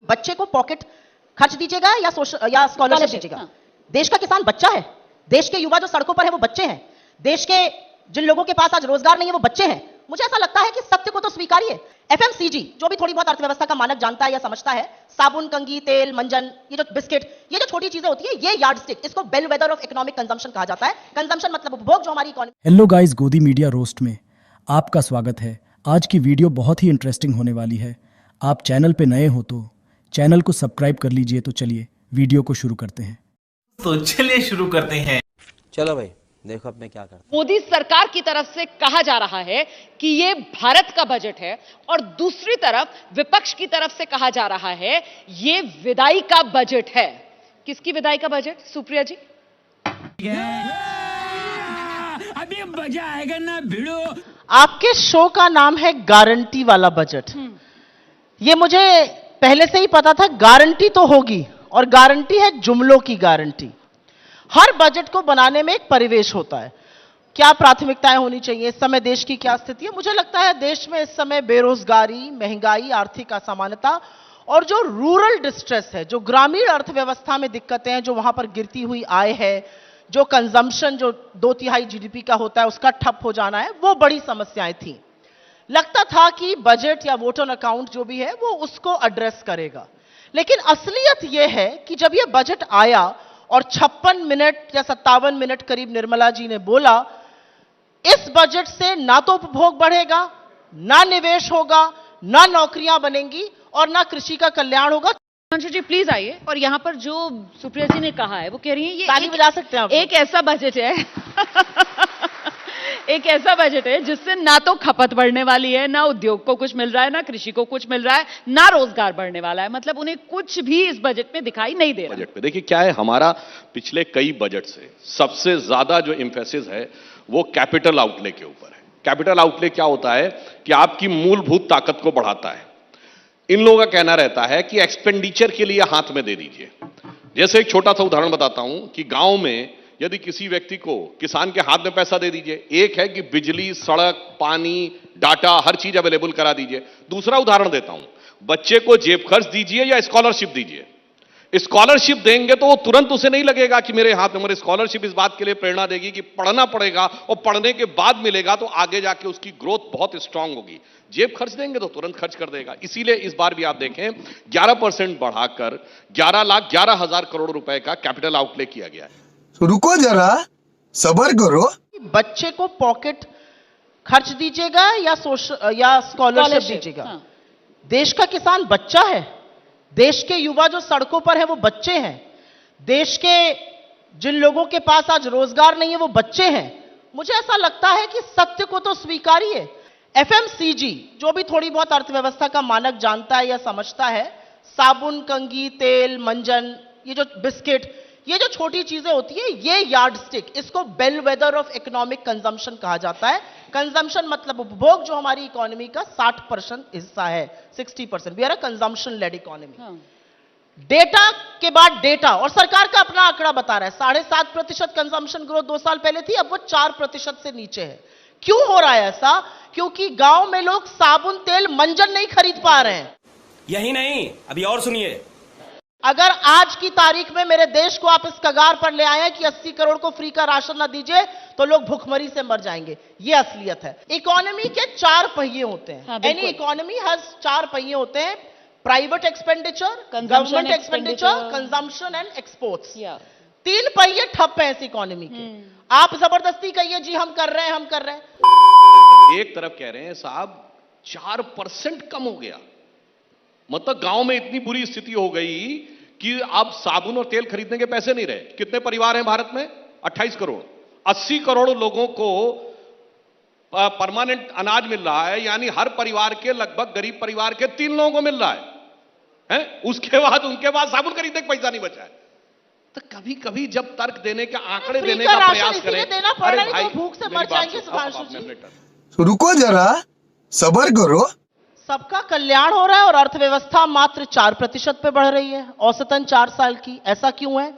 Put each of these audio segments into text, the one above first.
बच्चे को पॉकेट खर्च दीजिएगा या स्कॉलरशिप दीजिएगा। हाँ। देश का किसान बच्चा है, देश के युवा जो सड़कों पर है वो बच्चे हैं, देश के जिन लोगों के पास आज रोजगार नहीं है वो बच्चे हैं। मुझे ऐसा लगता है कि सत्य को तो स्वीकारिए। एफएमसीजी जो भी थोड़ी बहुत अर्थव्यवस्था का मानक जानता है या समझता है, साबुन, कंघी, तेल, मंजन, ये जो बिस्किट, ये जो छोटी चीजें होती है, ये यार्डस्टिक, इसको बेलवेदर ऑफ इकोनॉमिक कंजम्पशन कहा जाता है। कंजम्पशन मतलब उपभोग, जो हमारी इकोनॉमी। हेलो गाइस, गोदी मीडिया रोस्ट में आपका स्वागत है। आज की वीडियो बहुत ही इंटरेस्टिंग होने वाली है। आप चैनल पे नए हो तो चैनल को सब्सक्राइब कर लीजिए। तो चलिए वीडियो को शुरू करते हैं। तो चलिए शुरू करते हैं। चलो भाई, देखो अब मैं क्या करता हूं। मोदी सरकार की तरफ से कहा जा रहा है कि ये भारत का बजट है, और दूसरी तरफ विपक्ष की तरफ से कहा जा रहा है ये विदाई का बजट है। किसकी विदाई का बजट, सुप्रिया जी? अभी मजा आएगा ना भिड़ो। आपके शो का नाम है गारंटी वाला बजट। ये मुझे पहले से ही पता था, गारंटी तो होगी, और गारंटी है जुमलों की गारंटी। हर बजट को बनाने में एक परिवेश होता है, क्या प्राथमिकताएं होनी चाहिए, इस समय देश की क्या स्थिति है। मुझे लगता है देश में इस समय बेरोजगारी, महंगाई, आर्थिक असमानता और जो रूरल डिस्ट्रेस है, जो ग्रामीण अर्थव्यवस्था में दिक्कतें हैं, जो वहां पर गिरती हुई आय है, जो कंजम्पशन जो 2/3 जीडीपी का होता है उसका ठप हो जाना है, वो बड़ी समस्याएं थी। लगता था कि बजट या वोट ऑन अकाउंट जो भी है वो उसको एड्रेस करेगा, लेकिन असलियत यह है कि जब यह बजट आया और 56 मिनट या 57 मिनट करीब निर्मला जी ने बोला, इस बजट से ना तो उपभोग बढ़ेगा, ना निवेश होगा, ना नौकरियां बनेंगी, और ना कृषि का कल्याण होगा। अंशु जी प्लीज आइए। और यहां पर जो सुप्रिया जी ने कहा है वो कह रही है ये ताली बजा सकते हैं आप। एक ऐसा बजट है एक ऐसा बजट है जिससे ना तो खपत बढ़ने वाली है, ना उद्योग को कुछ मिल रहा है, ना कृषि को कुछ मिल रहा है, ना रोजगार बढ़ने वाला है। मतलब उन्हें कुछ भी इस बजट में दिखाई नहीं दे रहा। बजट पे देखिए क्या है, हमारा पिछले कई बजट से सबसे ज्यादा जो इंफेसिस है वो कैपिटल आउटले के ऊपर है। कैपिटल आउटले क्या होता है कि आपकी मूलभूत ताकत को बढ़ाता है। इन लोगों का कहना रहता है कि एक्सपेंडिचर के लिए हाथ में दे दीजिए। जैसे एक छोटा सा उदाहरण बताता हूं कि गांव में यदि किसी व्यक्ति को, किसान के हाथ में पैसा दे दीजिए, एक है कि बिजली, सड़क, पानी, डाटा, हर चीज अवेलेबल करा दीजिए। दूसरा उदाहरण देता हूं, बच्चे को जेब खर्च दीजिए या स्कॉलरशिप दीजिए। स्कॉलरशिप देंगे तो वो तुरंत उसे नहीं लगेगा कि मेरे हाथ में, मेरे स्कॉलरशिप इस बात के लिए प्रेरणा देगी कि पढ़ना पड़ेगा, और पढ़ने के बाद मिलेगा तो आगे जाके उसकी ग्रोथ बहुत स्ट्रांग होगी। जेब खर्च देंगे तो तुरंत खर्च कर देगा। इसीलिए इस बार भी आप देखें 11% बढ़ाकर 11,11,000 करोड़ रुपए का कैपिटल आउटले किया गया है। तो रुको जरा, सबर करो। बच्चे को पॉकेट खर्च दीजिएगा या स्कॉलरशिप दीजिएगा। हाँ। देश का किसान बच्चा है, देश के युवा जो सड़कों पर है वो बच्चे हैं, देश के जिन लोगों के पास आज रोजगार नहीं है वो बच्चे हैं। मुझे ऐसा लगता है कि सत्य को तो स्वीकारिए। एफएमसीजी जो भी थोड़ी बहुत अर्थव्यवस्था का मानक जानता है या समझता है, साबुन, कंघी, तेल, मंजन, ये जो बिस्किट, ये जो छोटी चीजें होती है, ये यार्डस्टिक, इसको बेलवेदर ऑफ इकोनॉमिक कंजम्पशन कहा जाता है। कंजम्पशन मतलब उपभोग, जो हमारी इकोनॉमी का 60% हिस्सा है, 60%। We are a consumption led economy. Data के बाद डेटा, और सरकार का अपना आंकड़ा बता रहा है 7.5% कंजम्पशन ग्रोथ 2 साल पहले थी, अब वो 4% से नीचे है। क्यों हो रहा है ऐसा? क्योंकि गांव में लोग साबुन, तेल, मंजन नहीं खरीद पा रहे हैं। यही नहीं, अभी और सुनिए। अगर आज की तारीख में मेरे देश को आप इस कगार पर ले आए हैं कि 80 करोड़ को फ्री का राशन ना दीजिए तो लोग भूखमरी से मर जाएंगे, ये असलियत है। इकोनॉमी के 4 पहिए होते हैं। एनी इकोनॉमी हैज 4 पहिए होते हैं: private expenditure, government expenditure, consumption and exports. 3 पहिए ठप हैं इस इकोनॉमी के। आप जबरदस्ती कहिए जी हम कर रहे हैं, हम कर रहे हैं। एक तरफ कह रहे हैं साहब 4% कम हो गया, मतलब गांव में इतनी बुरी स्थिति हो गई कि अब साबुन और तेल खरीदने के पैसे नहीं रहे। कितने परिवार हैं भारत में? 28 करोड़। 80 करोड़ लोगों को परमानेंट अनाज मिल रहा है, यानी हर परिवार के लगभग, गरीब परिवार के 3 लोगों को मिल रहा है? उसके बाद उनके पास साबुन खरीदने का पैसा नहीं बचा है। तो कभी कभी जब तर्क देने का, आंकड़े देने का प्रयास करें, देना पड़ रहा है तो भूख से मर जाएंगे। सुधांशु जी, तो रुको जरा, सबर करो। सबका कल्याण हो रहा है और अर्थव्यवस्था मात्र 4% पे बढ़ रही है, औसतन 4 साल की। ऐसा क्यों है?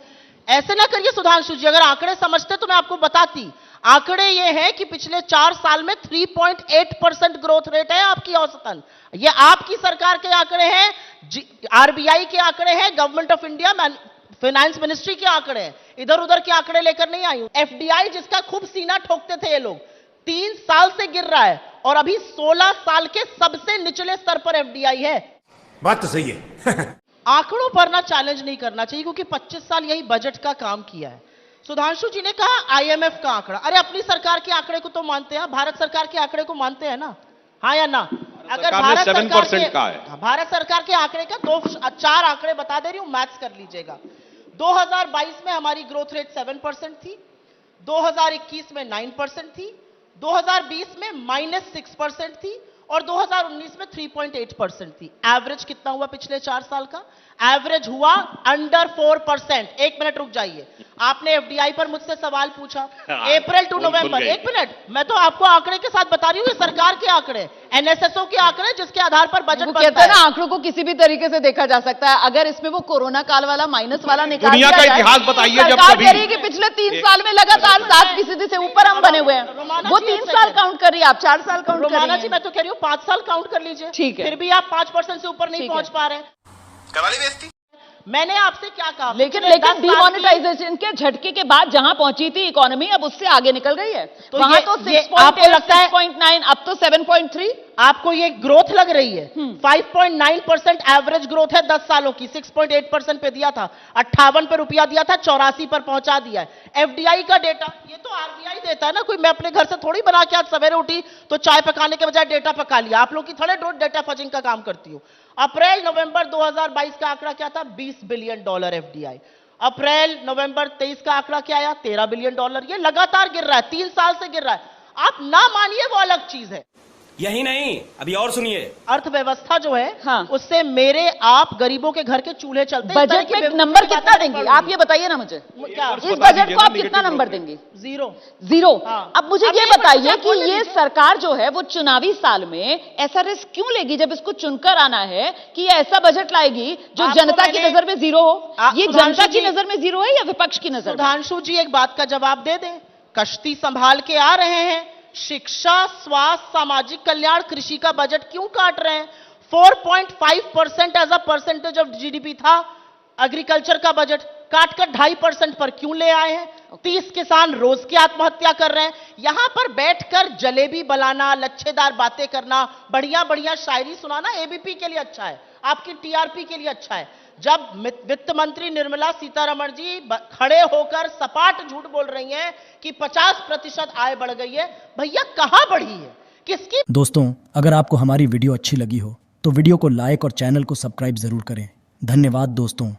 ऐसे ना करिए सुधांशु जी, अगर आंकड़े समझते तो मैं आपको बताती। आंकड़े ये हैं कि पिछले 4 साल में 3.8% ग्रोथ रेट है आपकी औसतन। ये आपकी सरकार के आंकड़े हैं, आरबीआई के आंकड़े हैं, government of India finance ministry के आंकड़े हैं, इधर उधर के आंकड़े लेकर नहीं आई हूं। एफडीआई जिसका खूब सीना ठोकते थे ये लोग, 3 साल से गिर रहा है और अभी 16 साल के सबसे निचले स्तर पर एफडीआई है। बात तो सही है। आंकड़ों पर ना चैलेंज नहीं करना चाहिए, क्योंकि 25 साल यही बजट का काम किया है। सुधांशु जी ने कहा आईएमएफ का आंकड़ा, अरे अपनी सरकार के आंकड़े को तो मानते हैं, भारत सरकार के आंकड़े को मानते हैं ना, हाँ या ना? अगर भारत सरकार 7% का है, भारत सरकार के आंकड़े का 4 आंकड़े बता दे रही हूं, मैथ्स कर लीजिएगा। 2022 में हमारी ग्रोथ रेट 7% थी, 2021 में 9% थी, 2020 में -6% थी और 2019 में 3.8% थी। एवरेज कितना हुआ पिछले 4 साल का? एवरेज हुआ अंडर 4%। 1 मिनट रुक जाइए, आपने एफडीआई पर मुझसे सवाल पूछा। अप्रैल टू नवंबर, 1 मिनट, मैं तो आपको आंकड़े के साथ बता रही हूँ, ये सरकार के आंकड़े, एनएसएसओ के आंकड़े, जिसके आधार पर बजट बनता है। ना आंकड़ों को किसी भी तरीके से देखा जा सकता है। अगर इसमें वो कोरोना काल वाला माइनस वाला निकाल दुनिया का इतिहास बताइए, जब सरकार कभी कह रही है कि पिछले 3 साल में लगातार 7% से ऊपर हम बने हुए हैं, वो 3 साल काउंट कर रही है, आप 4 साल काउंट कर रही रोमाना जी, हैं। मैं तो कह रही हूँ 5 साल काउंट कर लीजिए, ठीक है। फिर भी आप 5% से ऊपर नहीं पहुंच पा रहे। करवाली बेइज्जती। मैंने आपसे क्या कहा? लेकिन पिछले 10 साल की- डिमोनेटाइजेशन के झटके के बाद जहां पहुंची थी इकोनॉमी, अब उससे आगे निकल गई है। तो वहां ये- तो ये 6.8, आपको लगता है- 6.9, अब तो 7.3। आपको ये ग्रोथ लग रही है? 5.9% एवरेज ग्रोथ है 10 सालों की। 6.8% पे दिया था, 58 पे रुपया दिया था, 84 पर पहुंचा दिया है। एफडीआई का डेटा, ये तो आरबीआई देता है ना, कोई मैं अपने घर से थोड़ी बना के आज सवेरे उठी तो चाय पकाने के बजाय डेटा पका लिया। आप लोग की थोड़े डेटा फजिंग का काम करती हूँ। अप्रैल नवंबर 2022 का आंकड़ा क्या था? $20 बिलियन एफडीआई। अप्रैल नवंबर 23 का आंकड़ा क्या आया? $13 बिलियन। ये लगातार गिर रहा है, 3 साल से गिर रहा है। आप ना मानिए, वो अलग चीज है। यही नहीं, अभी और सुनिए। अर्थव्यवस्था जो है, हाँ। उससे मेरे आप गरीबों के घर के चूल्हे चलते हैं। बजट में नंबर कितना देंगी आप, ये बताइए ना मुझे। क्या? इस बजट को आप कितना नंबर देंगी? 0। 0। हाँ। अब मुझे अब ये ये बताइए बच्चा कि बोलने ये दीजिए। सरकार जो है वो चुनावी साल में ऐसा रिस्क क्यों लेगी, जब इसको चुनकर आना है कि ये ऐसा बजट लाएगी जो आपको जनता की मैंने- नजर में 0 हो? ये सुधांशु जनता की जी- नजर में 0 है या विपक्ष की नजर में? सुधांशु जी एक बात का जवाब दे दें। कश्ती संभाल के आ रहे हैं, शिक्षा, स्वास्थ्य, सामाजिक कल्याण, कृषि का बजट क्यों काट रहे हैं? 4.5% as a percentage of GDP था एग्रीकल्चर का बजट, काटकर 2.5% पर क्यों ले आए हैं? 30 किसान रोज की आत्महत्या कर रहे हैं। यहां पर बैठकर जलेबी बनाना, लच्छेदार बातें करना, बढ़िया बढ़िया शायरी सुनाना एबीपी के लिए अच्छा है, आपकी टीआरपी के लिए अच्छा है। जब वित्त मंत्री निर्मला सीतारमण जी खड़े होकर सपाट झूठ बोल रही हैं कि 50% आय बढ़ गई है, भैया कहां बढ़ी है? किसकी? दोस्तों, अगर आपको हमारी वीडियो अच्छी लगी हो तो वीडियो को लाइक और चैनल को सब्सक्राइब जरूर करें। धन्यवाद दोस्तों।